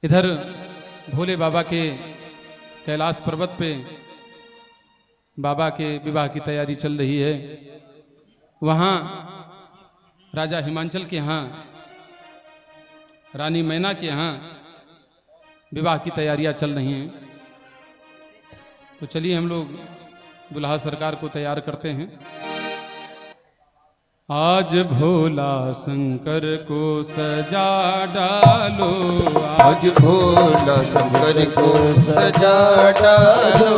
इधर भोले बाबा के कैलाश पर्वत पे बाबा के विवाह की तैयारी चल रही है। वहाँ राजा हिमांचल के यहाँ रानी मैना के यहाँ विवाह की तैयारियां चल रही हैं। तो चलिए हम लोग दुल्हा सरकार को तैयार करते हैं। आज भोला शंकर को सजा डालो, आज भोला शंकर को सजा डालो,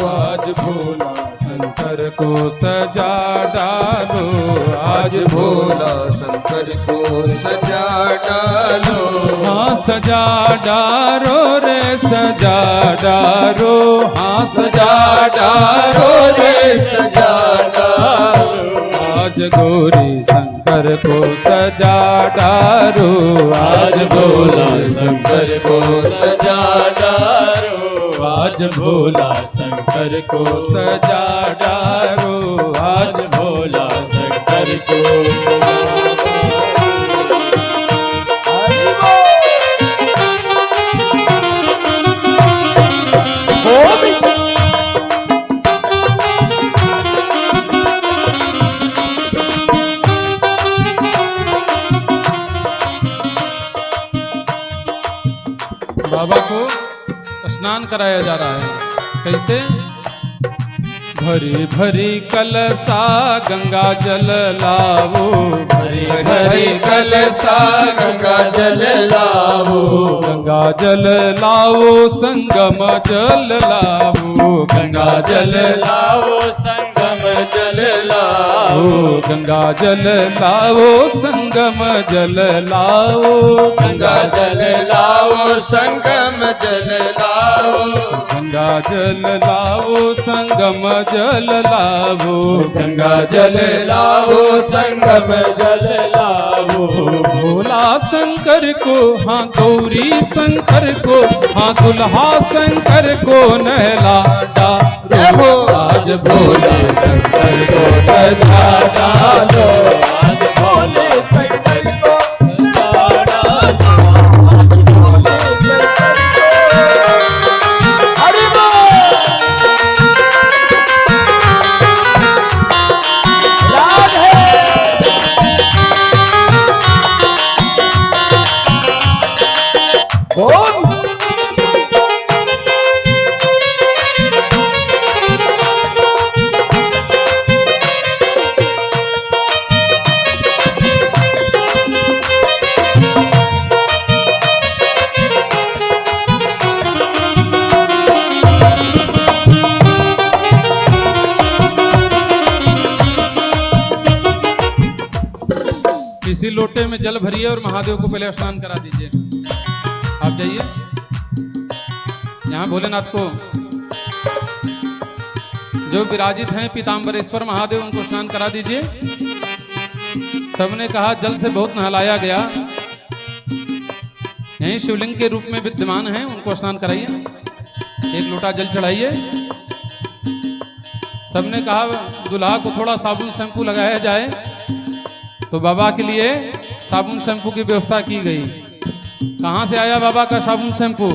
आज भोला शंकर को सजा डालो, आज भोला शंकर को सजा डालो। हाँ सजा डारो रे सजा डारो, हाँ सजा डारो रे सजा डालो। आज गौरी शंकर को सजा डारो, आज भोला शंकर को सजा डालो, आज भोला शंकर को सजा डारो, आज भोला शंकर को। बाबा को स्नान कराया जा रहा है। कैसे? भरी भरी कलसा गंगा जल लावो, भरी भरी कलसा गंगा जल लावो, गंगा जल लावो संगम जल लावो, गंगा जल लावो संगम जल लावो, गंगा जल लावो संगम जल लावो, गंगा जल लावो संगम जल लावो, गंगा जल लावो संगम जल लावो, गंगा जल लावो संगम जल लावो। भोला शंकर को हाँ गौरी शंकर को हाँ दुल्हा शंकर को नहला डालो, आज भोले शंकर को सजा डालो, आज भोले शंकर को सजा डालो, हरि बोल। राधे बोल। इसी लोटे में जल भरिए और महादेव को पहले स्नान करा दीजिए। आप जाइए यहाँ भोलेनाथ को जो विराजित हैं पीताम्बरेश्वर महादेव, उनको स्नान करा दीजिए। सबने कहा जल से बहुत नहलाया गया, यहीं शिवलिंग के रूप में विद्यमान हैं, उनको स्नान कराइए। एक लोटा जल चढ़ाइए। सबने कहा दुल्हा को थोड़ा साबुन शैम्पू लगाया जाए, तो बाबा के लिए साबुन शैम्पू की व्यवस्था की गई। कहाँ से आया बाबा का साबुन शैम्पू?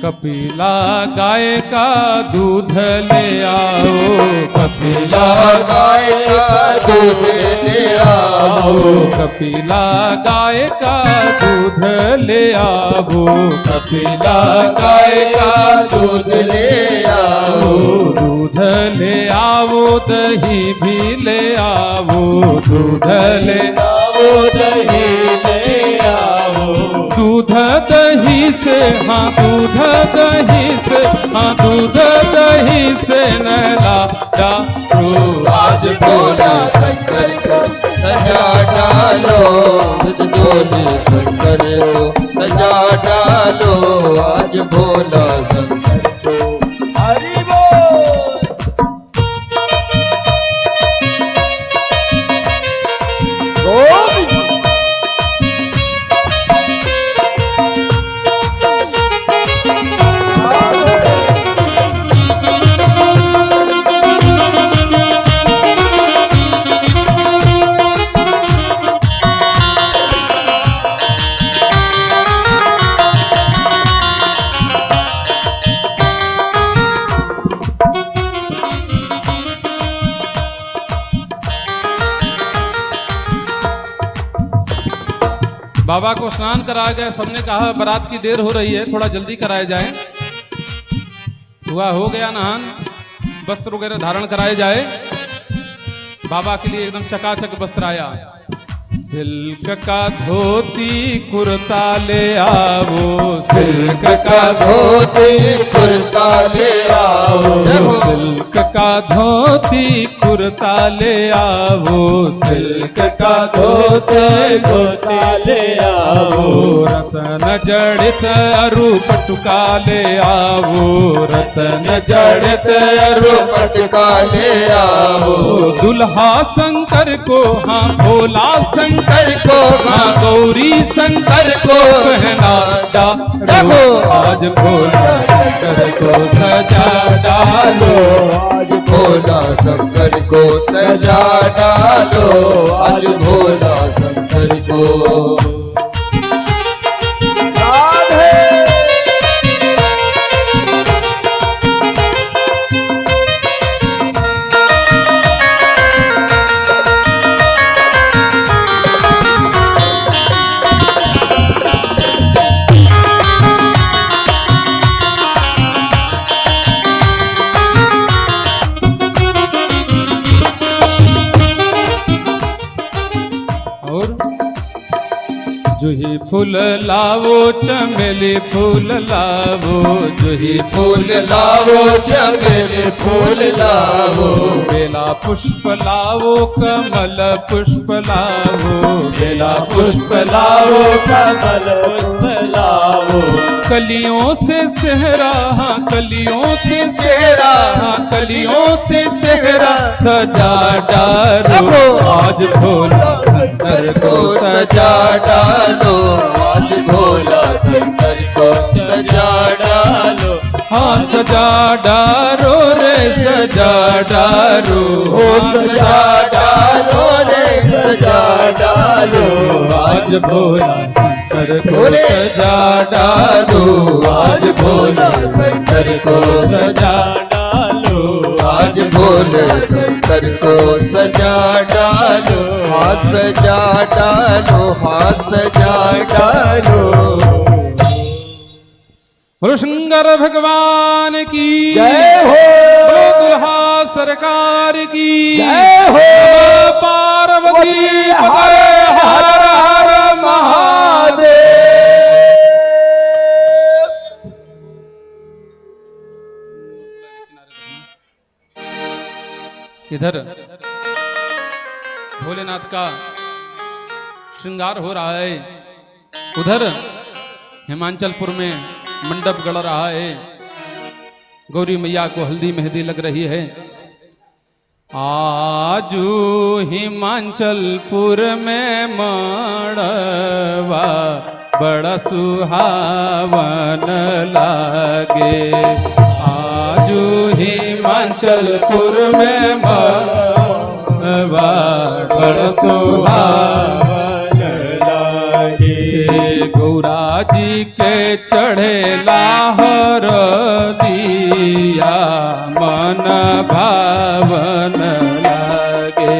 कपिला गाय का दूध ले आओ, कपिला गाय का दूध ले आओ, कपिला गाय का दूध ले आओ, कपिला गाय का दूध ले आओ, दूध ले आओ दही भी ले आओ, दूध ले आओ दही ले आओ, दूध दही से हाँ दूध दही से हाँ दूध दही से नहला डालो, आज भोला शंकर को सजा डालो, आज भोले शंकर को सजा डालो, आज भोला शंकर को। हरि बोल। गोविंद। बाबा को स्नान कराया गया। सबने कहा बारात की देर हो रही है, थोड़ा जल्दी कराया जाए। हुआ हो गया नहान, वस्त्र वगैरह धारण कराए जाए। बाबा के लिए एकदम चकाचक वस्त्र आया। सिल्क का धोती कुर्ता ले आवो, सिल्क का धोती कुर्ता ले आओ, सिल्क का धोती कुर्ता ले आवो, सिल्क का धोती कुर्ता ले आओ, रतन जड़ित अरु पटुका ले आवो, रतन जड़ित अरु पटका ले आओ, दुल्हा शंकर को, हाँ भोला शंकर को, हाँ गौरी शंकर को पहना डालो, आज भोला शंकर को सजा डालो, आज भोला शंकर को सजा डालो, आज भोला शंकर को। जूही फूल लावो, चमेली फूल लावो, जूही फूल लावो, चमेली फूल लावो, बेला पुष्प लावो, कमल पुष्प लावो, बेला पुष्प लावो, कमल पुष्प लाओ, कलियों से सेहरा, हाँ कलियों से सेहरा, हाँ कलियों से सेहरा सजा डालो, आज भोला शंकर को सजा डालो, आज भोला शंकर को सजा डालो, हाँ सजा डालो रे सजा डालो, सजा डालो रे सजा डालो, आज भोला शंकर को सजा डालो, आज भोला शंकर को सजा डालो, आज भोले शंकर को सजा डालो, हाँ सजा डालो, हाँ सजा डालो। बोलो शंकर भगवान की जय हो, बोलो दुल्हा सरकार की जय हो, पार्वती हर हर हर महादेव। इधर भोलेनाथ का श्रृंगार हो रहा है, उधर हिमाचलपुर में मंडप गड़ रहा है। गौरी मैया को हल्दी मेहंदी लग रही है। आजू हिमाचलपुर में मड़वा बड़ा सुहावन लागे, आजू हिमाचलपुर में मड़वा बड़ा सुहावन लागे। गौरा जी के चढ़े लाहर दिया मन भावन लागे,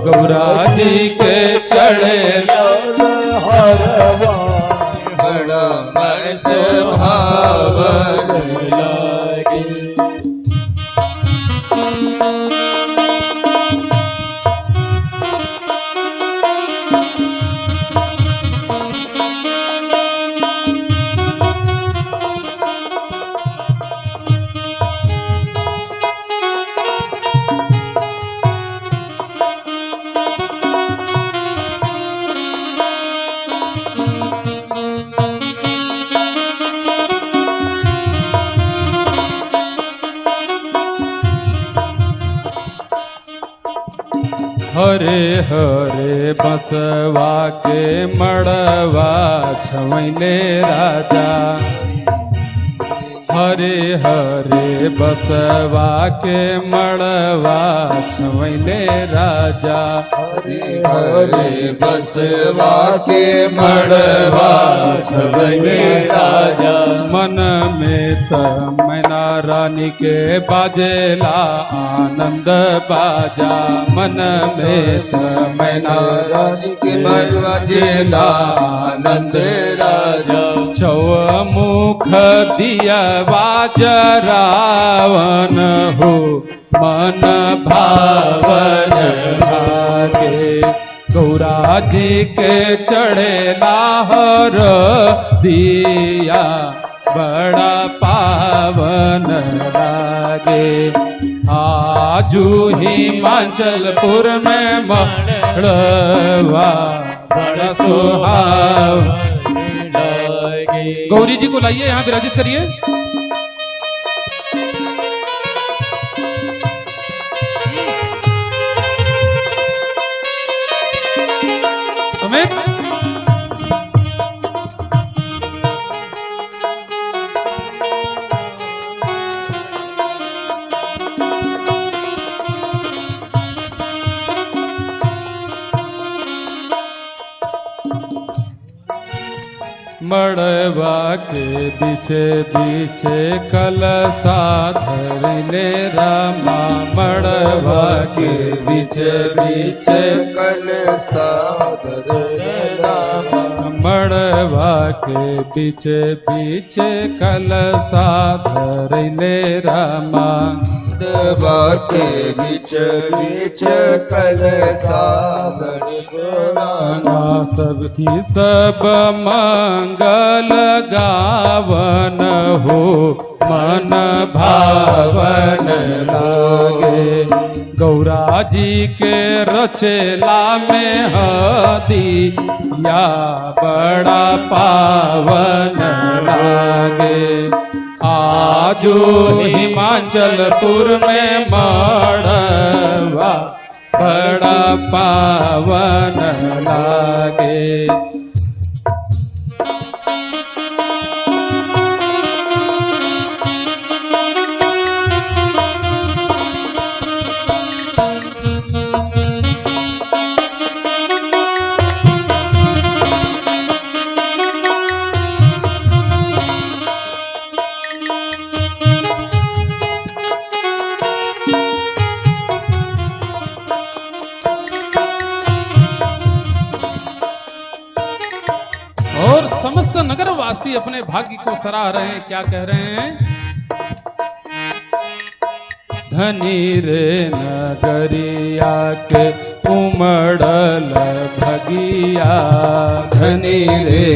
गौरा जी के चढ़े बड़ा मन भावन लागे। हरे हरे बसवा के मड़वा छवैले राजा, हरे हरे बसवा के मड़वा छवैले राजा, हरे हरे बसवा के मड़वा छवैले राजा। मन में त मैना रानी के बाजेला आनंद बाजा, मन में त मैना रानी के मड़वा जेला मुख दिया जरावन हो मन भावन लागे गौरा जी के चढ़े लाहौर दिया बड़ा पावन लागे आजू हिमाचलपुर में मड़वा बड़ा सुहावन लागे। गौरी जी को लाइए यहाँ विराजित करिए। समेत मड़वा के बीचे बीचे कलसा धरले रामा मड़वा के बीचे बीचे कलसा धरले रामा मड़वा के बीचे बीचे कलसा धरले रामा मड़वा के बीच बीच कलसा धरले रामा सबकी सब मंगल गावन हो मन भावन लागे गौरा जी के रचेला में हदी या बड़ा पावन लागे आजू हिमाचलपुर में मड़वा बड़ा पावन लागे। और समस्त नगरवासी अपने भाग्य को सराह रहे हैं। क्या कह रहे हैं? धनी रे नगरिया के उमड़ल भगिया धनी रे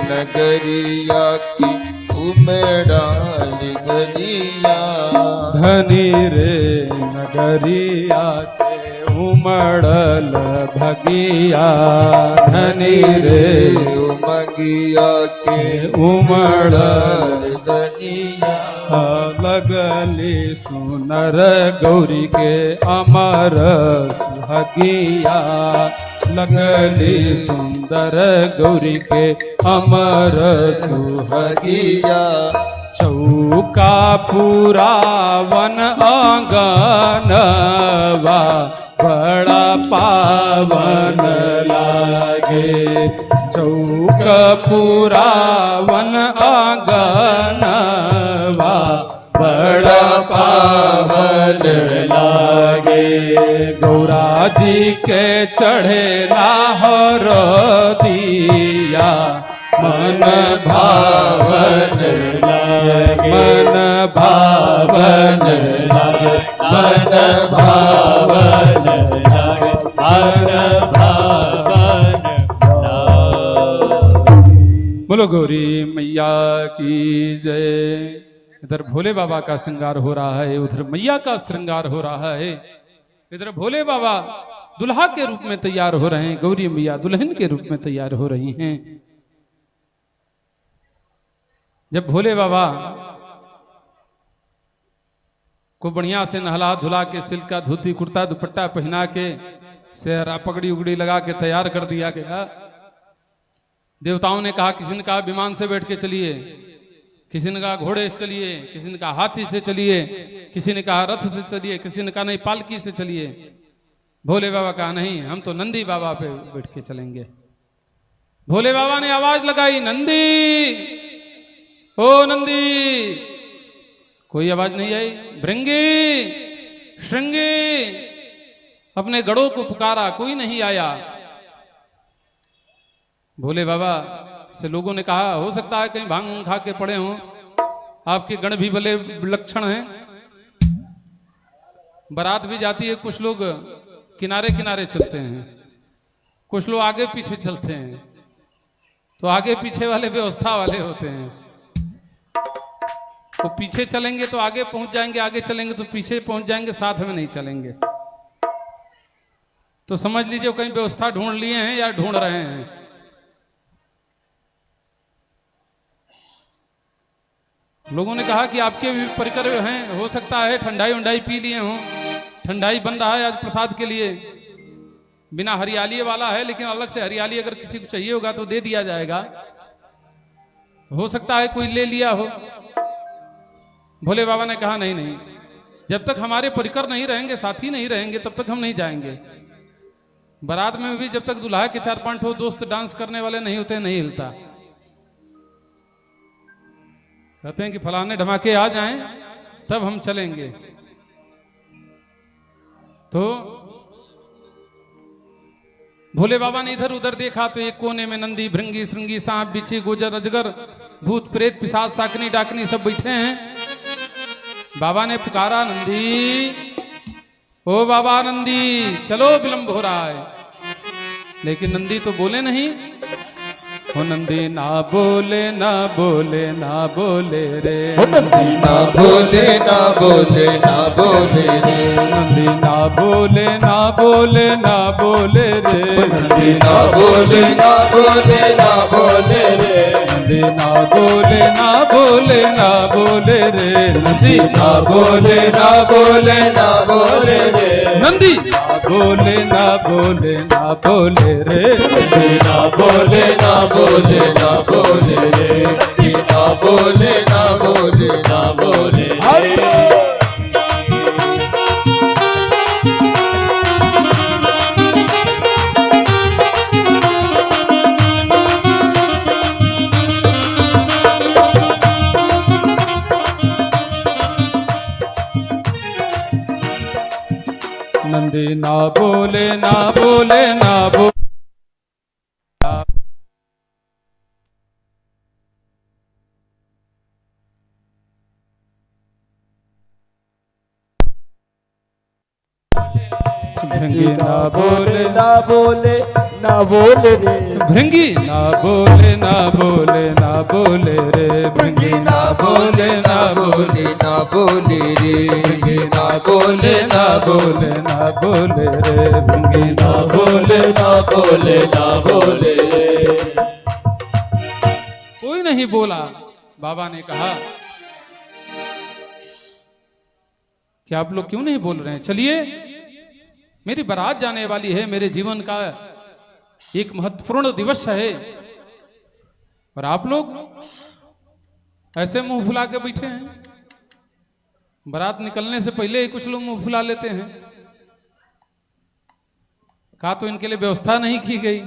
नगरिया की उमड़ाल गलिया धनी रे नगरिया के उमड़ल भगिया धनी रे उमगिया के उमड़ल दनिया लगली सुनर गौरी के अमर सुहगिया लगली सुंदर गौरी के अमर सुहगिया चौका पूरा वन आंगनवा बड़ा पावन लागे चौक पूरा वन आंगनवा बड़ा पावन लागे गौरा जी के चढ़े लाहौर दिया मन भावन लागे मन भावन लागे मन भावन लागे मन भावन लागे। बोलो गौरी मैया की जय। इधर भोले बाबा का श्रृंगार हो रहा है, उधर मैया का श्रृंगार हो रहा है। इधर भोले बाबा दुल्हा के रूप में तैयार हो रहे हैं, गौरी मैया दुल्हन के रूप में तैयार हो रही हैं। जब भोले बाबा को बढ़िया से नहला धुला के सिल्क का धोती कुर्ता दुपट्टा पहना के सेहरा पगड़ी उगड़ी लगा के तैयार कर दिया गया। देवताओं ने कहा, किसी ने कहा विमान से बैठ के चलिए, किसी ने कहा घोड़े से चलिए, किसी ने कहा हाथी से चलिए, किसी ने कहा रथ से चलिए, किसी ने कहा नहीं पालकी से चलिए। भोले बाबा कहा नहीं, हम तो नंदी बाबा पे बैठ के चलेंगे। भोले बाबा ने आवाज लगाई, नंदी ओ नंदी। कोई आवाज नहीं आई। भृंगी श्रृंगी, अपने गढ़ों को पुकारा, कोई नहीं आया। भोले बाबा से लोगों ने कहा, हो सकता है कहीं भांग खा के पड़े हों, आपके गण भी बड़े विलक्षण हैं। बारात भी जाती है, कुछ लोग किनारे किनारे चलते हैं, कुछ लोग आगे पीछे चलते हैं। तो आगे पीछे वाले व्यवस्था वाले होते हैं, वो पीछे चलेंगे तो आगे पहुंच जाएंगे, आगे चलेंगे तो पीछे पहुंच जाएंगे, साथ में नहीं चलेंगे। तो समझ लीजिए कहीं व्यवस्था ढूंढ लिए हैं या ढूंढ रहे हैं। लोगों ने कहा कि आपके भी परिकर हैं, हो सकता है ठंडाई उंडाई पी लिए हों, ठंडाई बन रहा है आज प्रसाद के लिए। बिना हरियाली वाला है, लेकिन अलग से हरियाली अगर किसी को चाहिए होगा तो दे दिया जाएगा। हो सकता है कोई ले लिया हो। भोले बाबा ने कहा नहीं नहीं, जब तक हमारे परिकर नहीं रहेंगे, साथी नहीं रहेंगे, तब तक हम नहीं जाएंगे। बारात में भी जब तक दुल्हा के 4-5 दोस्त डांस करने वाले नहीं होते, नहीं हिलता। कहते हैं कि फलाने धमाके आ जाएं तब हम चलेंगे। तो भोले बाबा ने इधर उधर देखा तो एक कोने में नंदी, भृंगी, श्रृंगी, सांप, बिच्छी, गुजर, अजगर, भूत, प्रेत, पिशाच, शाकनी, डाकनी सब बैठे हैं। बाबा ने पुकारा, नंदी, ओ बाबा नंदी, चलो विलंब हो रहा है। लेकिन नंदी तो बोले नहीं। ओ नंदी ना बोले ना बोले ना बोले रे, नंदी ना बोले ना बोले ना बोले रे, नंदी ना बोले ना बोले ना बोले रे, नंदी ना बोले ना बोले ना बोले रे, नंदी ना बोले ना बोले ना बोले रे, नंदी ना बोले ना बोले ना बोले रे, नंदी ना बोले ना बोले ना बोले रे, ना बोले ना बोले ना बोले रे, ना बोले ना बोले ना बोले रे। नंदी ना बोले ना बोले ना बोले, भृंगी ना बोले ना बोले ना बोले रे, भृंगी ना बोले ना बोले ना बोले रे, भृंगी ना बोले ना बोले ना बोले रे, ना बोले ना बोले ना बोले रे, भृंगी ना बोले ना बोले ना बोले रे। कोई नहीं बोला। बाबा ने कहा कि आप लोग क्यों नहीं बोल रहे हैं, चलिए मेरी बारात जाने वाली है, मेरे जीवन का एक महत्वपूर्ण दिवस है, और आप लोग ऐसे मुंह फुला के बैठे हैं। बारात निकलने से पहले ही कुछ लोग मुंह फुला लेते हैं। कहा तो इनके लिए व्यवस्था नहीं की गई।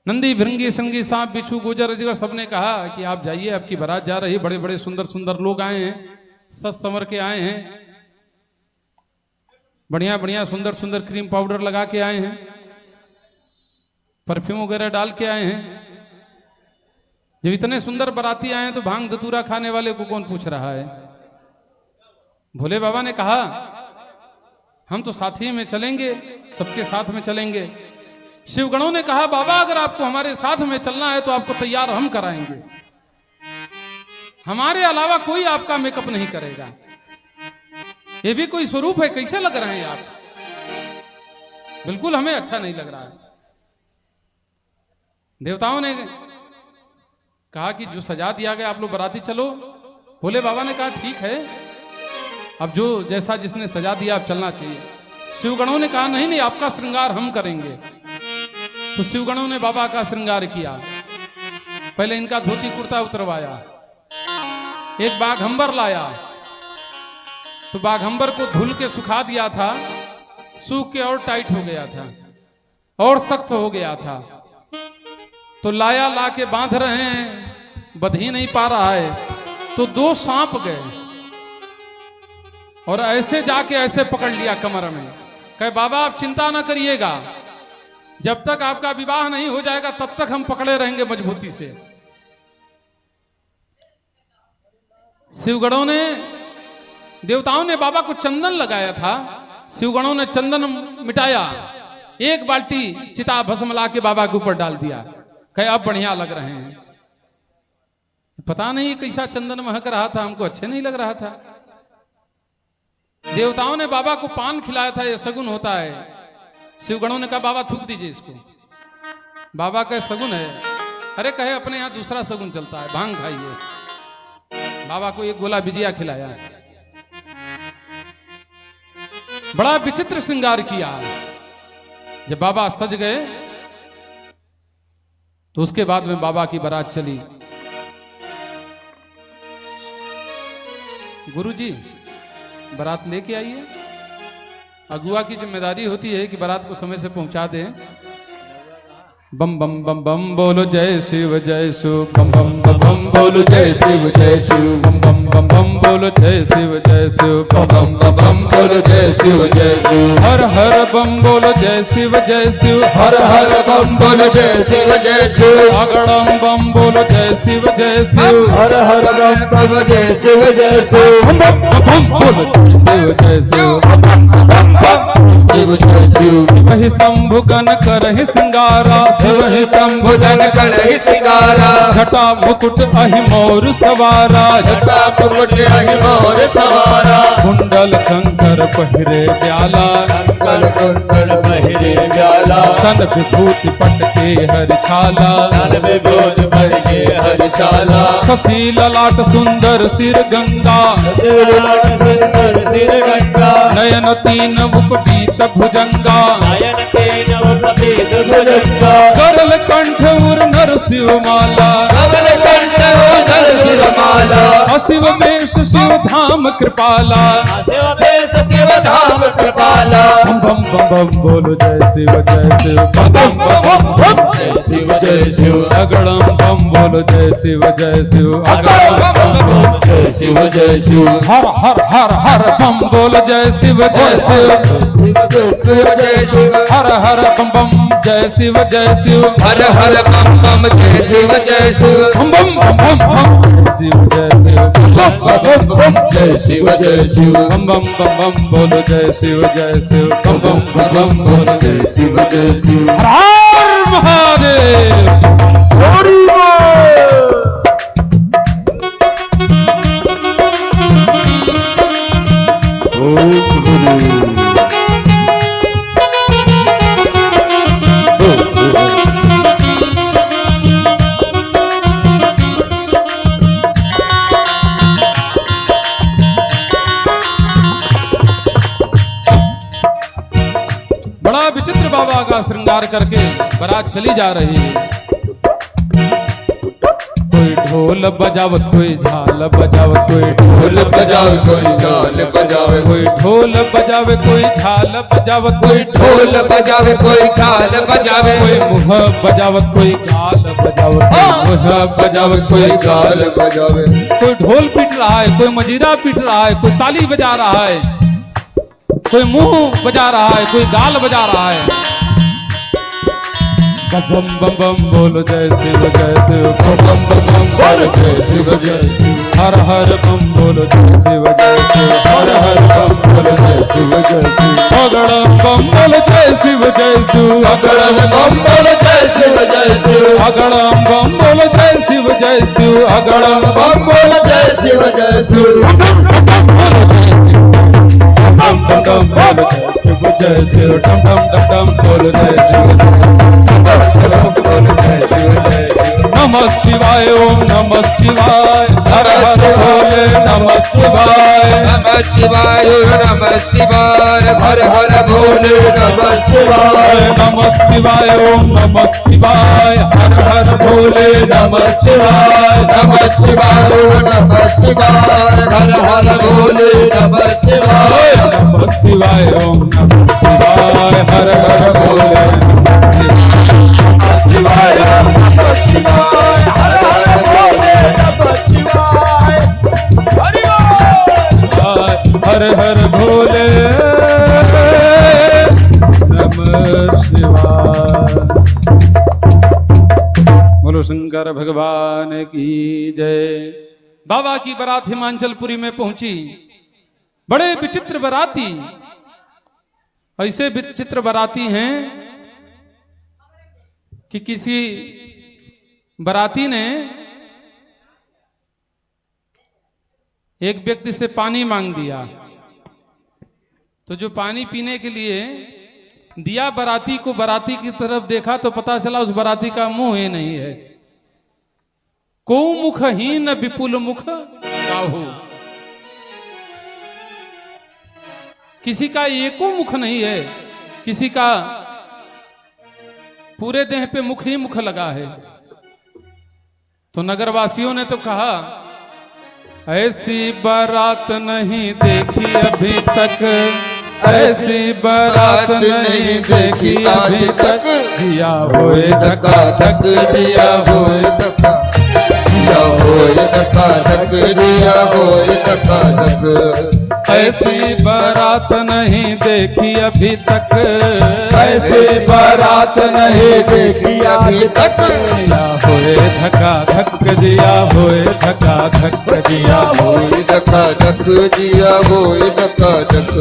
नंदी, भृंगी, श्रृंगी, सांप, बिच्छू, गुजर, अजगर सबने कहा कि आप जाइए, आपकी बारात जा रही, बड़े बड़े सुंदर सुंदर लोग आए हैं, सज संवर के आए हैं, बढ़िया बढ़िया सुंदर सुंदर क्रीम पाउडर लगा के आए हैं, परफ्यूम वगैरह डाल के आए हैं। जब इतने सुंदर बाराती आए हैं तो भांग धतूरा खाने वाले को कौन पूछ रहा है। भोले बाबा ने कहा हम तो साथी में चलेंगे, सबके साथ में चलेंगे। शिवगणों ने कहा बाबा अगर आपको हमारे साथ में चलना है तो आपको तैयार हम कराएंगे, हमारे अलावा कोई आपका मेकअप नहीं करेगा। ये भी कोई स्वरूप है, कैसे लग रहे हैं आप, बिल्कुल हमें अच्छा नहीं लग रहा है। देवताओं ने कहा कि जो सजा दिया गया आप लोग बाराती चलो। भोले बाबा ने कहा ठीक है, अब जो जैसा जिसने सजा दिया अब चलना चाहिए। शिवगणों ने कहा नहीं नहीं आपका श्रृंगार हम करेंगे। तो शिवगणों ने बाबा का श्रृंगार किया। पहले इनका धोती कुर्ता उतरवाया, एक बाघंबर लाया, तो बाघंबर को धुल के सुखा दिया था, सूख के और टाइट हो गया था और सख्त हो गया था। तो लाया ला के बांध रहे हैं, बध ही नहीं पा रहा है। तो 2 सांप गए और ऐसे जाके ऐसे पकड़ लिया कमर में। कहे बाबा आप चिंता ना करिएगा, जब तक आपका विवाह नहीं हो जाएगा तब तक हम पकड़े रहेंगे मजबूती से। शिवगणों ने, देवताओं ने बाबा को चंदन लगाया था, शिवगणों ने चंदन मिटाया, एक बाल्टी चिता भस्म ला के बाबा के ऊपर डाल दिया, कहे अब बढ़िया लग रहे हैं। पता नहीं कैसा चंदन महक रहा था, हमको अच्छे नहीं लग रहा था। देवताओं ने बाबा को पान खिलाया था, यह सगुन होता है। शिवगणों ने कहा बाबा थूक दीजिए इसको। बाबा कहे सगुन है। अरे कहे अपने यहां दूसरा सगुन चलता है, भांग खाइए। बाबा को एक गोला बिजिया खिलाया, बड़ा विचित्र श्रृंगार किया। जब बाबा सज गए तो उसके बाद में बाबा की बारात चली। गुरुजी बारात लेके आइए। अगुआ की जिम्मेदारी होती है कि बारात को समय से पहुंचा दें। बम बम बम बम बोलो जय शिव जय शिव, बम बम बम बम बोलो जय शिव जय शिव, बम बम बम बम बोलो जय शिव जय शिव, बम बम बम बम बोलो जय शिव जय शिव। हर हर बम बोलो जय शिव जय शिव, हर हर बम बोलो जय शिव जय शिव। अगड़म बम बोलो जय शिव जय शिव, हर हर बम बम जय शिव जय शिव। बम बम बम बोलो जय शिव जय शिव, शिव जय शिव। वही शंभु गण करहि सिंगारा, शिव ही संबोधन करहि सिंगारा। छटा मुकुट अहि मोर सवारा, जटा मुकुट अहि मोर सवारा। कुंडल कंकर पहिरे ब्याला, कंकल कुंडल पहिरे ब्याला। तन विभूति पट के हरि छाला, तन विभूति पर के हरि छाला। शशि ललाट सुंदर सिर गंगा, सुंदर सिर गंगा। नयन तीन उपपीत भुजंगा, नयन तेन उपपीत भुजंगा। करल कंठ उर नरसिंह माला, कमल कंठ नर सिरमाला। अशिव वेश शिव धाम कृपाला। शिव बेस शिव धाम कृपाला। बम बम बम बम बोलो जय शिव जय शिव, बम बम बम बम जय शिव जय शिव। अगड़म बम बोलो जय शिव जय शिव, अगड़म बम जय शिव जय शिव। हर हर हर हर बम बोलो जय शिव जय शिव, शिव जय शिव। हर हर बम बम जय शिव जय शिव, हर हर बम बम जय शिव जय शिव। बम बम बम बम जय शिव जय शिव, बम बम जय शिव जय शिव। बम बम बम बम बोलो जय शिव जय शिव, बम बम बम बम बोलो जय जय शिव जय शिव। हर हर महादेव। बड़ा विचित्र बाबा का श्रृंगार करके बारात चली जा रही है। कोई ढोल बजावत, कोई झाल बजावत, कोई ढोल बजावे कोई झाल बजावे। कोई ढोल बजावे, कोई झाल बजावत, कोई ढोल बजावे कोई झाल बजावे। कोई मुँह बजावत, कोई गाल बजावत, कोई मुँह बजावे कोई गाल बजावे। कोई ढोल पीट रहा है, कोई मजीरा पीट रहा है, कोई ताली बजा रहा है, कोई मुंह बजा रहा है, कोई गाल बजा रहा है। बम बम बम बोलो जय शिव जय शिव, बम बम बम बोलो जय शिव जय शिव। हर हर बम बोलो जय शिव जय शिव, हर हर बम बोलो जय शिव जय शिव। अगड़म बम बोलो जय शिव जय शिव, अगड़म बम बोलो जय शिव जय शिव। अगड़म बम बोलो जय शिव जय शिव, अगड़म बम बोलो जय शिव जय शिव। डम डम डम बोलो जय शिव जय शिव, डम डम डम डम बोलो जय शिव। नमः शिवाय ओम नमः शिवाय, हर हर भोले नमः शिवाय। नमः शिवाय नमः शिवाय। हर हर भोले नमः शिवाय। नमः शिवाय ओम नमः शिवाय, हर हर भोले नमः शिवाय। नमः शिवाय नमः शिवाय। हर हर भोले नमः शिवाय। नमः शिवाय ओम नमः शिवाय, हर हर भोले शिवाय नमः शिवाय। हर हर भोले नमः शिवाय। हर हर भोले नमः शिवाय। बोलो शंकर भगवान की जय। बाबा की बारात हिमांचलपुरी में पहुंची। बड़े विचित्र बाराती, ऐसे विचित्र बाराती हैं कि किसी बाराती ने एक व्यक्ति से पानी मांग दिया, तो जो पानी पीने के लिए दिया बाराती को, बाराती की तरफ देखा तो पता चला उस बाराती का मुंह ही नहीं है। को मुखहीन विपुल मुख काहू, किसी का एको मुख नहीं है, किसी का पूरे देह पे मुख ही मुख लगा है। तो नगरवासियों ने तो कहा, ऐसी बारात नहीं देखी अभी तक, ऐसी बारात नहीं देखी अभी तक, जिया होए धक्का धक, जिया होए धक्का, जिया होए धक्का धक, जिया होए धक्का धक। ऐसी बारात नहीं देखी अभी तक, ऐसी बारात नहीं देखी अभी तक, जिया होए धक्का धक, जिया होए धक्का धक, जिया होए धक्का धक, जिया होए धक्का धक।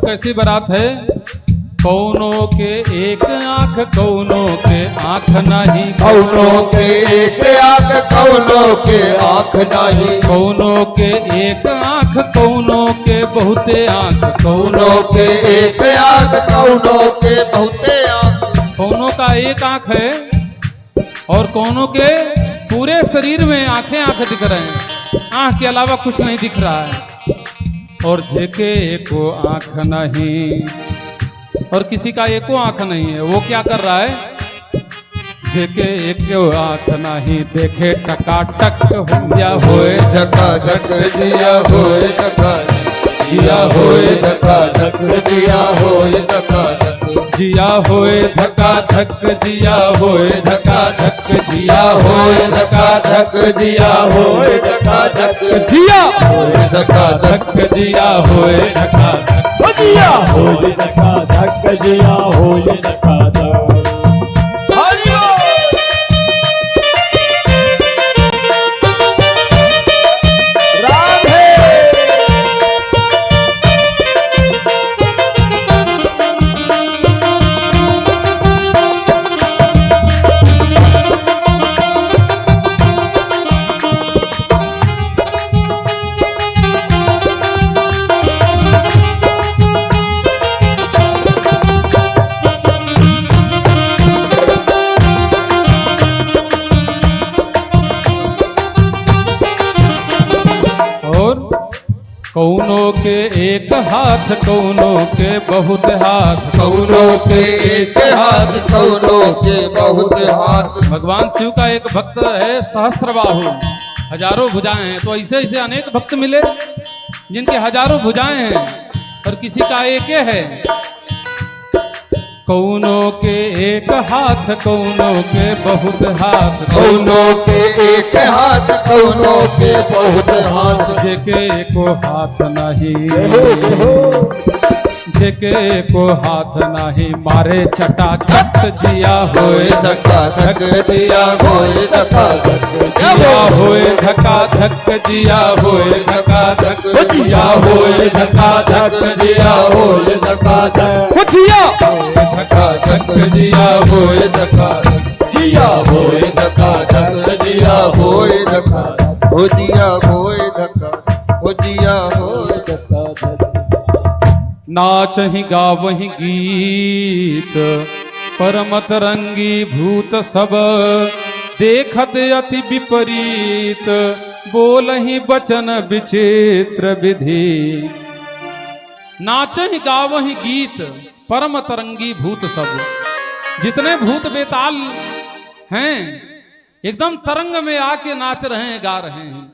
कैसी बारात है, कौनों के एक आंख, कौनों के आंख नहीं, कौनों के एक आंख, कौनों के आंख नहीं, कौनों के एक आंख, कौनों के बहुते आंख, कौनों के एक आंख, कौनों के बहुते आंख। कौनों का एक आंख है और कौनों के पूरे शरीर में आंखें आंख दिख रहे हैं, आंख के अलावा कुछ नहीं दिख रहा है। और जेके एको आंख नहीं, और किसी का एको आंख नहीं है, वो क्या कर रहा है, जेके एको आंख नहीं देखे टकाटक, जिया होए धक्का धक, जिया होए धक्का, जिया होए धक्का धक, जिया होए धक्का धक, जिया होए धक्का धक, जिया होए धक्का धक, जिया होए धक्का धक, जिया होए धक्का धक, जिया होए धक्का धक, जिया होए धक्का धक, जिया होए धक्का धक, जिया होए धक्का धक। कौनों के एक हाथ, कौनों के बहुत हाथ, कौनों के एक हाथ, कौनों के बहुत हाथ। भगवान शिव का एक भक्त है सहस्त्रबाहु, हजारों भुजाएं हैं। तो ऐसे ऐसे अनेक भक्त मिले जिनके हजारों भुजाएं हैं और किसी का एक है। कौनों के एक हाथ, कौनों के बहुत हाथ, कौनों के एक हाथ, कौनों के बहुत हाथ। जेके को हाथ नहीं, जेके को हाथ नहीं, मारे चटाचट, जिया होए धक्का धक, जिया होए धक्का धक, जिया होए धक्का धक, जिया होए धक्का धक, जिया होए धक्का धक, जिया होए धक्का धक, जिया धक्का धक, जिया होए धक्का धक, जिया होए धक्का धक, जिया होए धक्का, ओ जिया होए धक्का, ओ जिया होए धक्का धक। नाच ही गावही गीत, परमत रंगी भूत सब, देखत अति विपरीत, बोलहि बचन विचित्र विधि। नाच ही गावही गीत, परम तरंगी भूत सब। जितने भूत बेताल हैं एकदम तरंग में आके नाच रहे हैं, गा रहे हैं।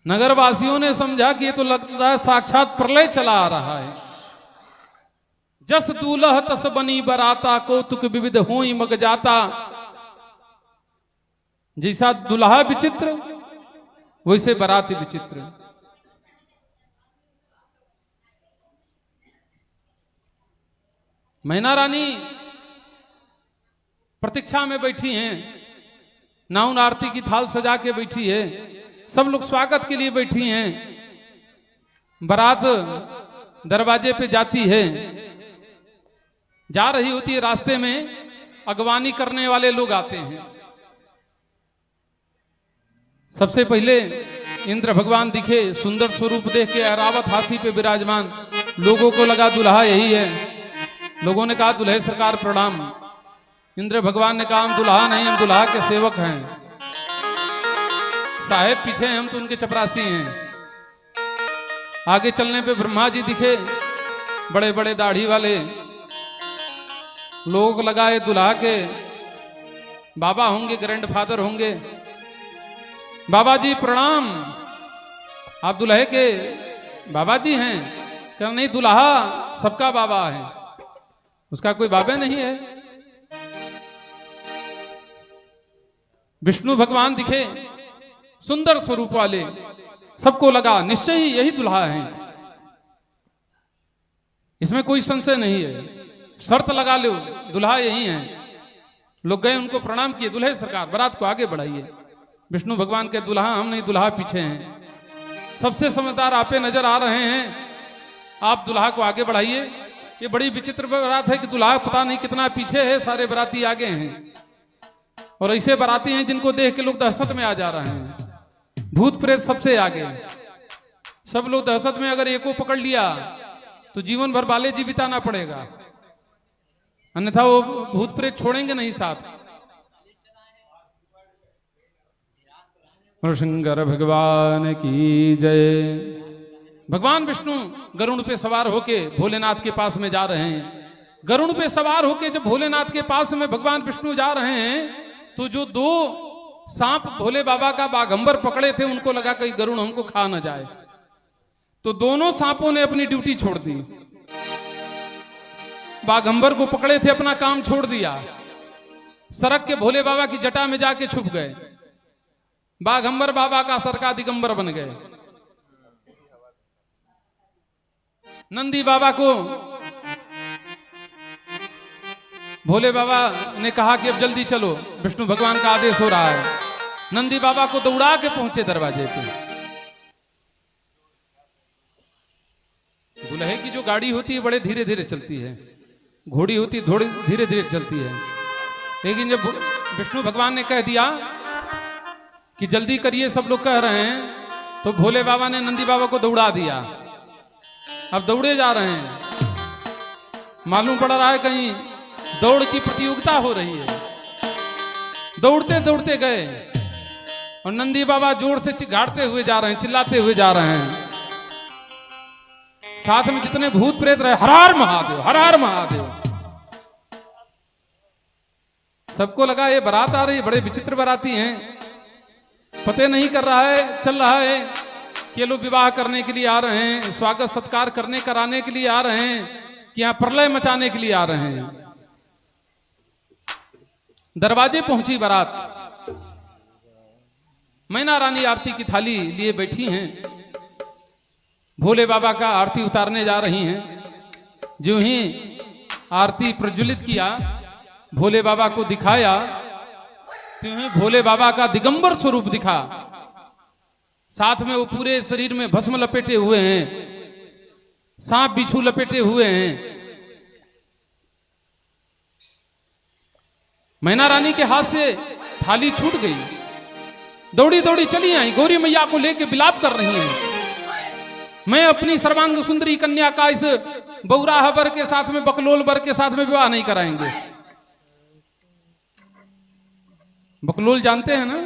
नगरवासियों ने समझा कि ये तो लग रहा है साक्षात प्रलय चला आ रहा है। जस दूल्ह तस बनी बराता, कौतुक विविध होई मग जाता। जैसा दुल्हा विचित्र वैसे बराती विचित्र। मैना रानी प्रतीक्षा में बैठी हैं, नाउन आरती की थाल सजा के बैठी है, सब लोग स्वागत के लिए बैठी हैं। बारात दरवाजे पे जाती है, जा रही होती है, रास्ते में अगवानी करने वाले लोग आते हैं। सबसे पहले इंद्र भगवान दिखे, सुंदर स्वरूप देख के ऐरावत हाथी पे विराजमान। लोगों को लगा दुल्हा यही है। लोगों ने कहा दुल्हे सरकार प्रणाम। इंद्र भगवान ने कहा हम दुल्हा नहीं, हम दुल्हा के सेवक हैं। साहेब पीछे हैं, हम तो उनके चपरासी हैं। आगे चलने पे ब्रह्मा जी दिखे, बड़े बड़े दाढ़ी वाले। लोग लगाए दुल्हा के बाबा होंगे, ग्रैंडफादर होंगे। बाबा जी प्रणाम, आप दुल्हे के बाबा जी हैं? क्या नहीं, दुल्हा सबका बाबा है, उसका कोई बाबा नहीं है। विष्णु भगवान दिखे, सुंदर स्वरूप वाले। सबको लगा निश्चय ही यही दुल्हा है, इसमें कोई संशय नहीं है। शर्त लगा लो दुल्हा यही है। लोग गए, उनको प्रणाम किए, दुल्हे सरकार बारात को आगे बढ़ाइए। विष्णु भगवान के दुल्हा हम नहीं, दुल्हा पीछे हैं। सबसे समझदार आपे नजर आ रहे हैं, आप दुल्हा को आगे बढ़ाइए। ये बड़ी विचित्र बारात है कि दुल्हा पता नहीं कितना पीछे है, सारे बाराती आगे हैं। और ऐसे बाराती हैं जिनको देख के लोग दहशत में आ जा रहे हैं। भूत प्रेत सबसे आगे, सब लोग दहशत में। अगर एको पकड़ लिया तो जीवन भर बाले जी बिताना पड़ेगा, अन्यथा वो भूत प्रेत छोड़ेंगे नहीं साथ। शंकर भगवान की जय। भगवान विष्णु गरुड़ पे सवार होके भोलेनाथ के पास में जा रहे हैं। गरुड़ पे सवार होके जब भोलेनाथ के पास में भगवान विष्णु जा रहे हैं, तो जो दो सांप भोले बाबा का बाघंबर पकड़े थे, उनको लगा कहीं गरुड़ हमको खा ना जाए, तो दोनों सांपों ने अपनी ड्यूटी छोड़ दी। बाघंबर को पकड़े थे, अपना काम छोड़ दिया, सरक के भोले बाबा की जटा में जाके छुप गए। बाघंबर बाबा का सर का दिगंबर बन गए। नंदी बाबा को भोले बाबा ने कहा कि अब जल्दी चलो, विष्णु भगवान का आदेश हो रहा है। नंदी बाबा को दौड़ा के पहुंचे दरवाजे पे। दुल्हे की जो गाड़ी होती है बड़े धीरे धीरे चलती है, घोड़ी होती है थोड़ी धीरे धीरे चलती है। लेकिन जब विष्णु भगवान ने कह दिया कि जल्दी करिए, सब लोग कह रहे हैं, तो भोले बाबा ने नंदी बाबा को दौड़ा दिया। अब दौड़े जा रहे हैं। मालूम पड़ रहा है कहीं दौड़ की प्रतियोगिता हो रही है। दौड़ते दौड़ते गए और नंदी बाबा जोर से चिघाड़ते हुए जा रहे हैं, चिल्लाते हुए जा रहे हैं। साथ में जितने भूत प्रेत रहे, हर हर महादेव, हर हर महादेव। सबको लगा ये बारात आ रही है, बड़े विचित्र बाराती हैं। पते नहीं कर रहा है, चल रहा है कि ये लोग विवाह करने के लिए आ रहे हैं, स्वागत सत्कार करने कराने के लिए आ रहे हैं, कि यहां प्रलय मचाने के लिए आ रहे हैं। दरवाजे पहुंची बारात। मैना रानी आरती की थाली लिए बैठी हैं, भोले बाबा का आरती उतारने जा रही हैं। जो ही आरती प्रज्वलित किया, भोले बाबा को दिखाया, त्यों ही भोले बाबा का दिगंबर स्वरूप दिखा। साथ में वो पूरे शरीर में भस्म लपेटे हुए हैं, सांप बिच्छू लपेटे हुए हैं। मैना रानी के हाथ से थाली छूट गई, दौड़ी दौड़ी चली आई, गौरी मैया को लेके विलाप कर रही हैं। मैं अपनी सर्वांग सुंदरी कन्या का इस बौराह वर के साथ में, बकलोल वर के साथ में विवाह नहीं कराएंगे। बकलोल जानते हैं ना,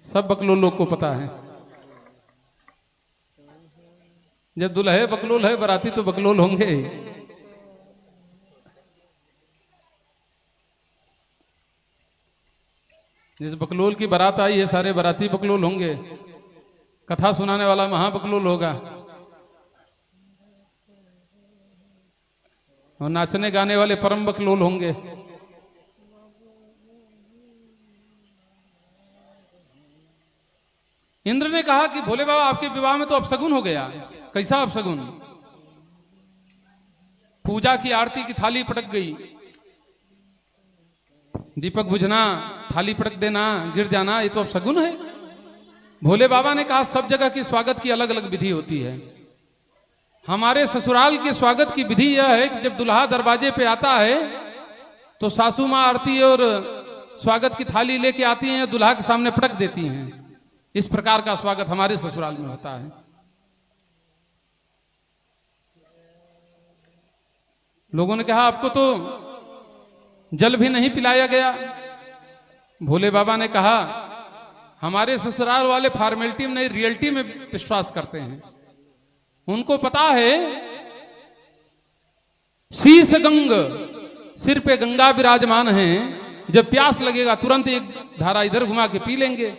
सब बकलोलों को पता है। जब दुल्हे बकलोल है, बराती तो बकलोल होंगे। जिस बकलोल की बारात आई है, सारे बाराती बकलोल होंगे। कथा सुनाने वाला महाबकलोल होगा, और नाचने गाने वाले परम बकलोल होंगे। इंद्र ने कहा कि भोले बाबा, आपके विवाह में तो अपशगुन हो गया। कैसा अपशगुन? पूजा की आरती की थाली पटक गई, दीपक बुझना, थाली पटक देना, गिर जाना, ये तो अपशगुन है। भोले बाबा ने कहा, सब जगह की स्वागत की अलग अलग विधि होती है। हमारे ससुराल के स्वागत की विधि यह है कि जब दुल्हा दरवाजे पे आता है तो सासू माँ आरती और स्वागत की थाली लेके आती हैं, दुल्हा के सामने पटक देती हैं। इस प्रकार का स्वागत हमारे ससुराल में होता है। लोगों ने कहा, आपको तो जल भी नहीं पिलाया गया। भोले बाबा ने कहा, हमारे ससुराल वाले फॉर्मेलिटी में नहीं, रियलिटी में विश्वास करते हैं। उनको पता है शीश गंग, सिर पे गंगा विराजमान है। जब प्यास लगेगा तुरंत एक धारा इधर घुमा के पी लेंगे।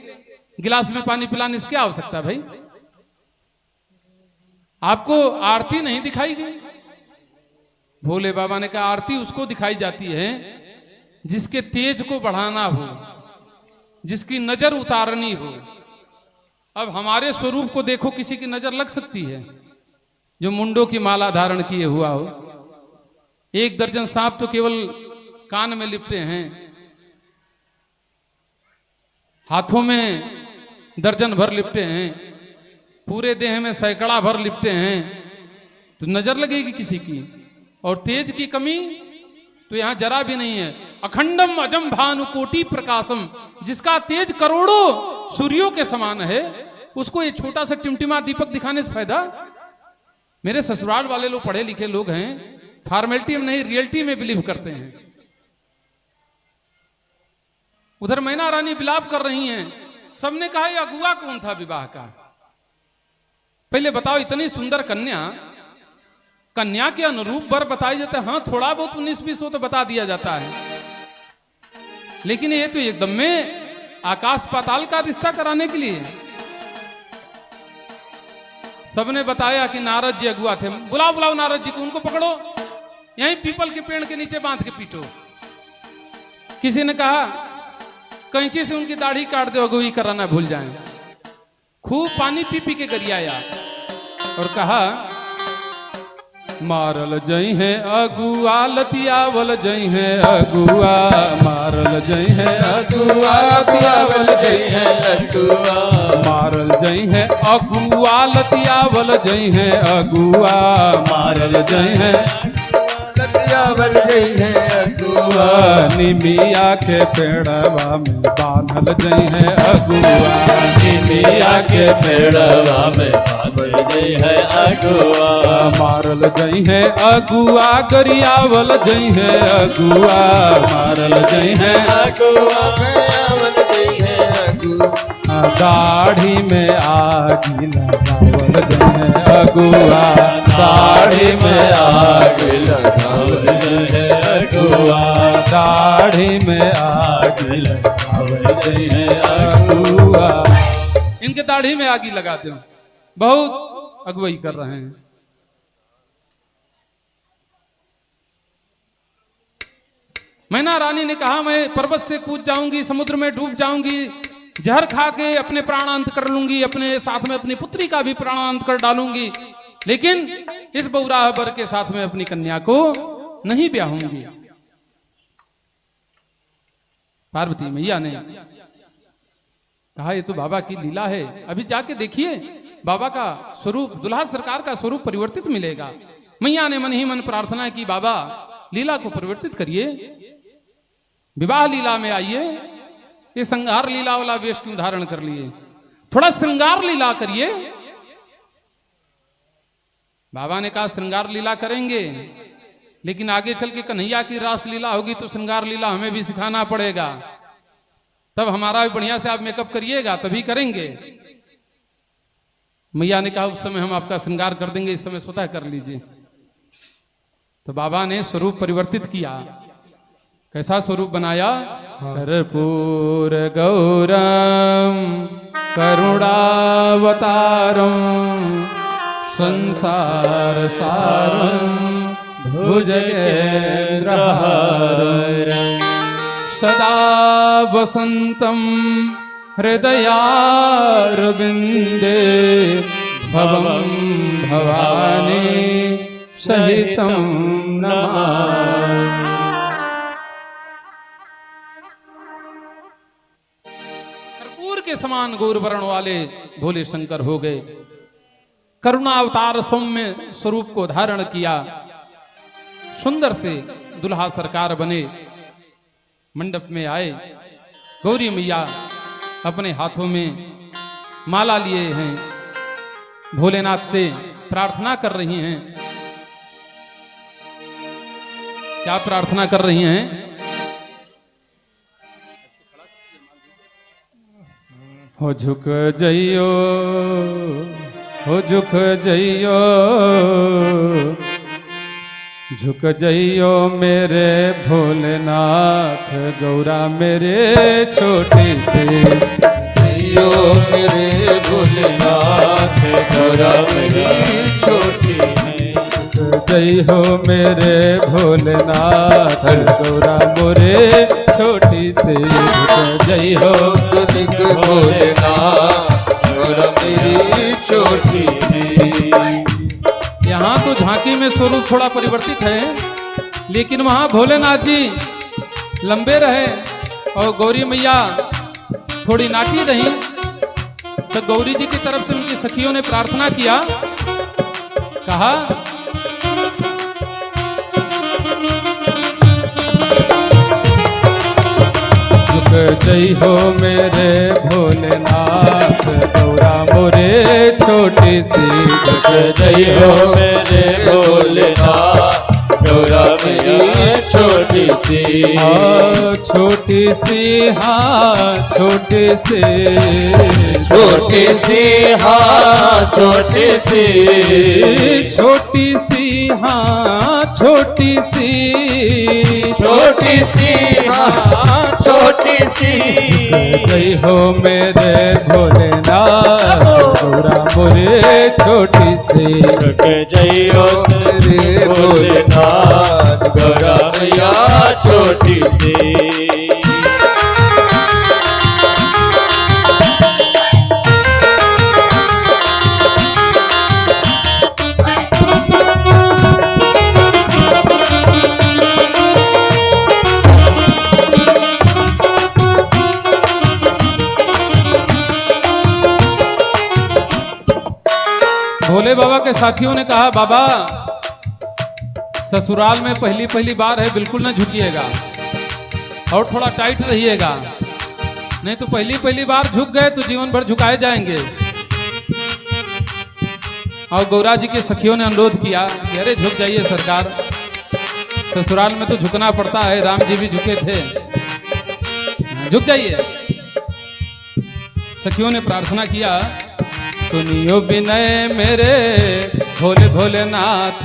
गिलास में पानी पिलाने से क्या आवश्यकता भाई? आपको आरती नहीं दिखाई गई? भोले बाबा ने कहा, आरती उसको दिखाई जाती है जिसके तेज को बढ़ाना हो, जिसकी नजर उतारनी हो। अब हमारे स्वरूप को देखो, किसी की नजर लग सकती है जो मुंडों की माला धारण किए हुआ हो। 1 दर्जन सांप तो केवल कान में लिपटे हैं, हाथों में दर्जन भर लिपटे हैं, पूरे देह में सैकड़ा भर लिपटे हैं, तो नजर लगेगी किसी की? और तेज की कमी तो यहां जरा भी नहीं है। अखंडम अजम भानु कोटि प्रकाशम, जिसका तेज करोड़ों सूर्यों के समान है, उसको ये छोटा सा टिमटिमा दीपक दिखाने से फायदा? मेरे ससुराल वाले लोग पढ़े लिखे लोग हैं, फॉर्मेलिटी में नहीं रियलिटी में बिलीव करते हैं। उधर मैना रानी विलाप कर रही हैं। सबने कहा, यह अगुआ कौन था विवाह का? पहले बताओ, इतनी सुंदर कन्या, कन्या के अनुरूप वर बताई जाता है। हाँ, थोड़ा बहुत 19-20 हो तो बता दिया जाता है, लेकिन ये तो एकदम में आकाश पाताल का रिश्ता कराने के लिए। सबने बताया कि नारद जी अगुआ थे। बुलाओ बुलाओ नारद जी को, उनको पकड़ो, यहीं पीपल के पेड़ के नीचे बांध के पीटो। किसी ने कहा, कैंची से उनकी दाढ़ी काट दो, अगुई कराना भूल जाएं। खूब पानी पी पी के गरियाया और कहा, मारल जई है अगुआ, लतियावल जई है अगुआ, मारल जई है अगुआ, लतियावल जई है अगुआ, मारल जई है अगुआ, लतियावल जई है अगुआ, मारल जई है लतियावल जई है अगुआ, निमिया के पेड़वा में बांधल जई है अगुआ, निमिया के पेड़वा में बांधल जई है अगुआ, मारल जई है अगुआ, गरियावल जई है अगुआ, मारल जई है अगुआ, गरियावल जई है अगुआ, दाढ़ी में आग लगावल जई है अगुआ, दाढ़ी में आग लगावल जई है अगुआ, दाढ़ी में आग लगावल जई है अगुआ। इनके दाढ़ी में आग लगाते हो, बहुत अगुवाई कर रहे हैं। मैना रानी ने कहा, मैं पर्वत से कूद जाऊंगी, समुद्र में डूब जाऊंगी, जहर खा के अपने प्राणांत कर लूंगी, अपने साथ में अपनी पुत्री का भी प्राणांत कर डालूंगी, लेकिन इस बौराह वर के साथ में अपनी कन्या को नहीं ब्याहूंगी। पार्वती मैया ने कहा, ये तो बाबा की लीला है, अभी जाके देखिए बाबा का स्वरूप, दुल्हा सरकार का स्वरूप परिवर्तित मिलेगा। मैया ने मन ही मन प्रार्थना की, बाबा लीला को परिवर्तित करिए, विवाह लीला में आइए, ये श्रृंगार लीला वाला वेश क्यों धारण कर लिए, थोड़ा श्रृंगार लीला करिए। बाबा ने कहा, श्रृंगार लीला करेंगे, लेकिन आगे चल के कन्हैया की रास लीला होगी तो श्रृंगार लीला हमें भी सिखाना पड़ेगा, तब हमारा भी बढ़िया से आप मेकअप करिएगा, तभी करेंगे। मैया ने कहा उस समय हम आपका श्रृंगार कर देंगे, इस समय स्वतः कर लीजिए। तो बाबा ने स्वरूप परिवर्तित किया। कैसा स्वरूप बनाया? कर्पूर गौरम करुणावतारम संसार सारम भुजगेन्द्रहारम सदा वसंतम हृदयारविंदे भवं भवानी सहितं नमामि। कर्पूर के समान गौर वर्ण वाले भोले शंकर हो गए। करुणा अवतार सौम्य स्वरूप को धारण किया। सुंदर से दुल्हा सरकार बने। मंडप में आए। गौरी मैया अपने हाथों में माला लिए हैं, भोलेनाथ से प्रार्थना कर रही हैं। क्या प्रार्थना कर रही हैं? हो झुक जइयो, हो झुक जइयो, झुक जइयो मेरे भोलेनाथ, गौरा मेरे छोटी सी जइयो मेरे भोलेनाथ, गौरा मेरी छोटी है। जय हो मेरे भोलेनाथ, गौरा मोरे छोटी सी जय हो दिख भोलेनाथ, गौरा मेरी छोटी है। यहाँ तो झांकी में स्वरूप थोड़ा परिवर्तित है, लेकिन वहाँ भोलेनाथ जी लंबे रहे और गौरी मैया थोड़ी नाटी रही। तो गौरी जी की तरफ से उनकी सखियों ने प्रार्थना किया, कहा झुक जय हो मेरे भोलेनाथ, गौरा मोरे छोटी सी झुक जय हो मेरे भोलेनाथ, गौरा मेरी छोटी सी। छोटी सी हाँ छोटी सी, छोटी सी हाँ छोटी सी, छोटी सी हाँ छोटी सी, छोटी सी हाँ छोटी सी। जय हो मेरे भोलेनाथ, गौरा मोरे छोटी सी जय हो मेरे भोलेनाथ, गौरा मैया छोटी सी। भोले बाबा के साथियों ने कहा, बाबा ससुराल में पहली पहली बार है, बिल्कुल ना झुकिएगा और थोड़ा टाइट रहिएगा, नहीं तो पहली पहली बार झुक गए तो जीवन भर झुकाए जाएंगे। और गौरा जी के सखियों ने अनुरोध किया कि अरे झुक जाइए सरकार, ससुराल में तो झुकना पड़ता है, राम जी भी झुके थे, झुक जाइए। सखियों ने प्रार्थना किया, सुनियो विनय मेरे भोले भोलेनाथ,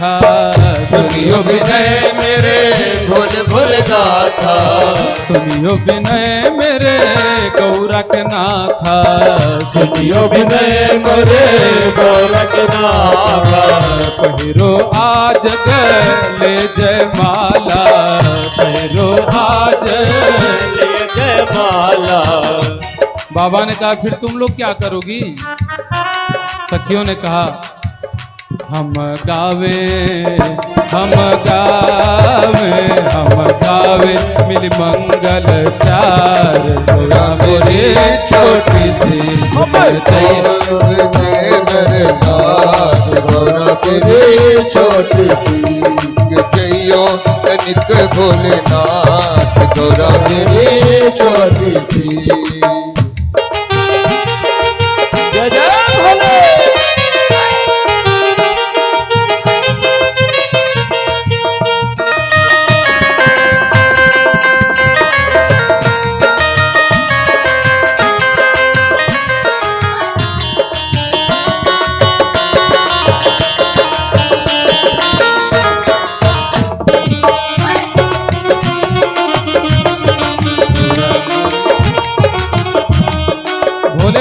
सुनियो विनय मेरे भोले भोलेनाथ, सुनियो विनय मेरे गौरा के नाथ, सुनियो विनय मेरे गौरा के नाथ। पहिरो आज गले जय माला, पहिरो आज ले जय माला। बाबा ने कहा फिर तुम लोग क्या करोगी? सखियों ने कहा हम गावे, हम गावे, हम गावे मिल मंगल चार, गौरा मोरे छोटी सी मेरे नाथ, गौरा मेरी छोटी सी। जइयो तनिक भोलेनाथ, गौरा मेरी छोटी सी। जय जय भोले।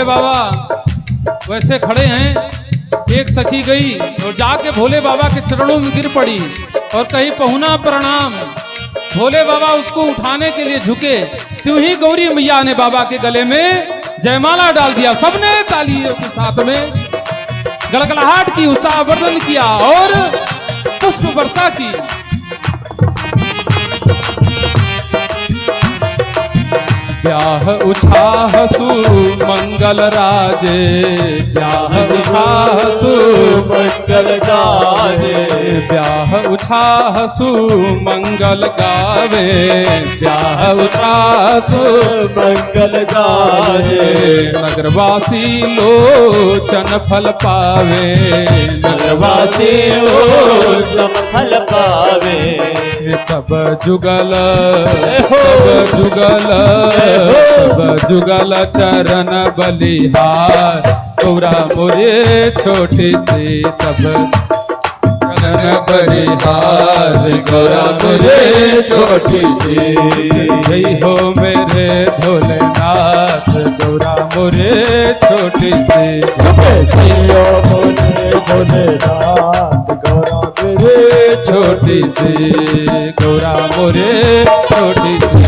भोले बाबा वैसे खड़े हैं। एक सखी गई और जाके भोले बाबा के चरणों में गिर पड़ी और कही पहुना प्रणाम। भोले बाबा उसको उठाने के लिए झुके, त्यों ही गौरी मैया ने बाबा के गले में जयमाला डाल दिया। सबने तालियों के साथ में गड़गड़ाहट की, उत्साह वर्धन किया और पुष्प वर्षा की। ब्याह उछाह सुमंगल राजे, ब्याह उछाह मंगल गावे, ब्याह उछाह सुमंगल गावे, ब्याह उछाह मंगल गावे, नगरवासी लोचन फल पावे, नगरवासी लोचन फल पावे। तब जुगल तब जुगल तब जुगल चरण बलिहार, गौरा मोरे छोटी सी तब चरण बलिहार, गौरा मोरे छोटी सी। जय हो मेरे भोलेनाथ, गौरा मोरे छोटी सी। जय हो भोले भोलेनाथ, गौरा मेरे छोटी सी, गौरा मोरे छोटी सी,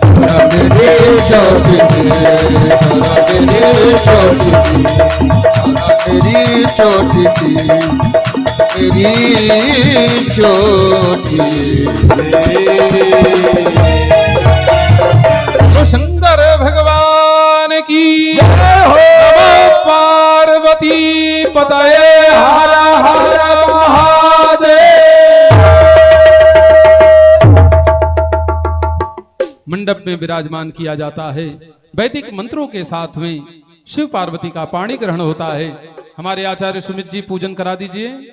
गौरा मेरे छोटी सी, गौरा मेरे छोटी सी, गौरा मेरी छोटी सी, मेरी छोटी सी। शंकर भगवान की जय हो। पार्वती पतये हर हर महादेव। मंडप में विराजमान किया जाता है। वैदिक मंत्रों के साथ में शिव पार्वती का पाणी ग्रहण होता है। हमारे आचार्य सुमित जी पूजन करा दीजिए।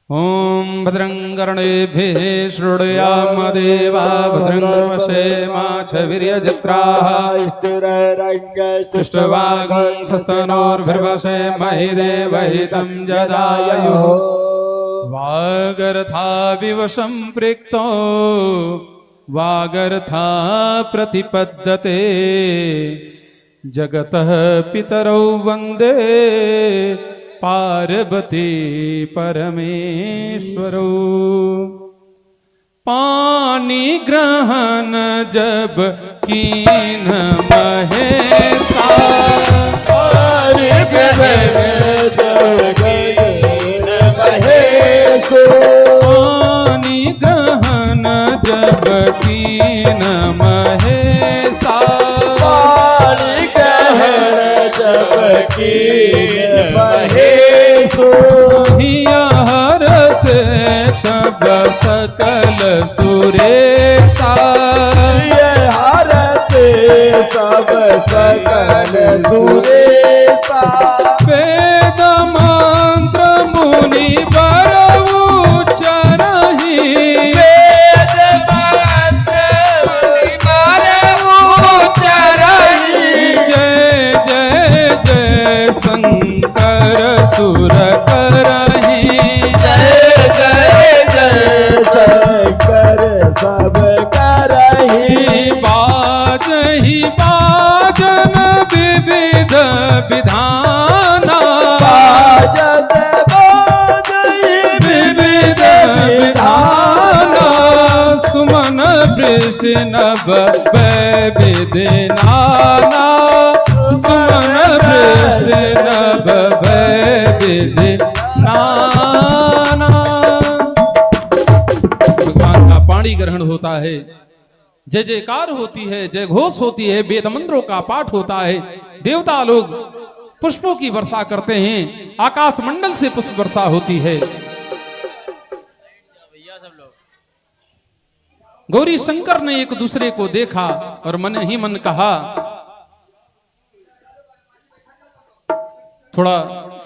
ओम भद्रं कर्णेभिः शृणुयाम देवा, भद्रं पश्येमाक्षवीर्यजत्राः, स्पष्टवागंसस्तनोर्भिर्वशेमहि देवहितं जदायुः। वागर्था संपृक्तो वागर्था प्रतिपद्यते, जगतः पितरौ वन्दे पार्वती परमेश्वरो। पानी ग्रहण जब कीन महेशा, पानी ग्रहण जब कीन महेशो, पानी ग्रहण जब कीन महेशा, पानी ग्रहण जब कीन महेशो। हर से तब सकल सुरेशा, हर से सब सकल सुरेशा। वेद मंत्र मुनि बर उच्चरहि, वेद मंत्र मुनि बर उच्चरहि। जय जय जय शंकर सुर करहि, जय जय जय शंकर सब करहि। बाजहि बाजन विविध विधाना, बाजत बाजहि विविध विधाना, सुमन वृष्टि नभ वैविधि नाना, सुमन वृष्टि नभ वैविधि नाना। भगवान का पाणी ग्रहण होता है, जय जयकार होती है, जय घोष होती है, वेद मंत्रों का पाठ होता है। देवता लोग पुष्पों की वर्षा करते हैं, आकाश मंडल से पुष्प वर्षा होती है। गौरी शंकर ने एक दूसरे को देखा और मन ही मन कहा, थोड़ा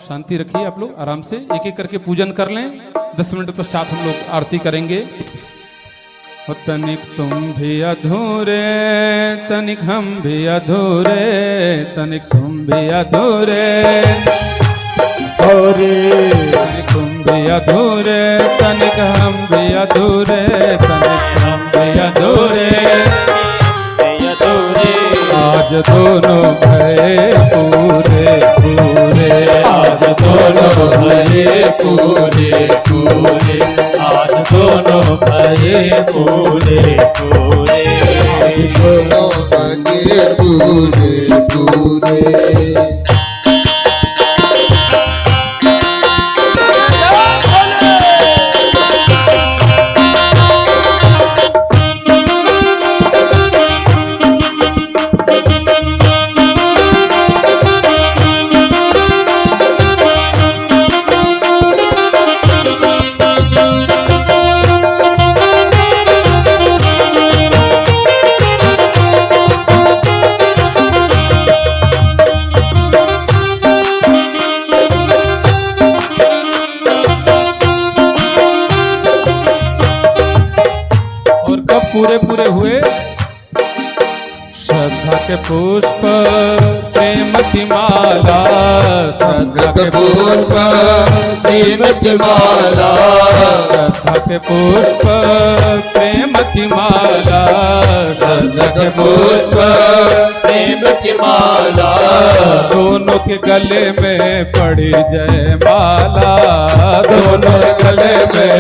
शांति रखिए आप लोग, आराम से एक एक करके पूजन कर लें। 10 मिनट पश्चात हम लोग आरती करेंगे। तनिक तुम भी अधूरे, तनिक हम भी अधूरे, तनिक तुम भी अधूरे, तनिक तुम भी अधूरे, तनिक हम भी अधूरे, तनिक हम भी अधूरे। आज दोनों भये पूरे पूरे, आज दोनों भये पूरे पूरे, आज दोनों भये पूरे पूरे, दोनों भये पूरे पूरे। पूरे पूरे हुए। श्रद्धा के पुष्प प्रेम की माला, श्रद्धा के पुष्प प्रेम की माला, श्रद्धा के पुष्प प्रेम की माला, श्रद्धा के पुष्प प्रेम की माला, दोनों के गले में पड़ी जय माला, दोनों के गले में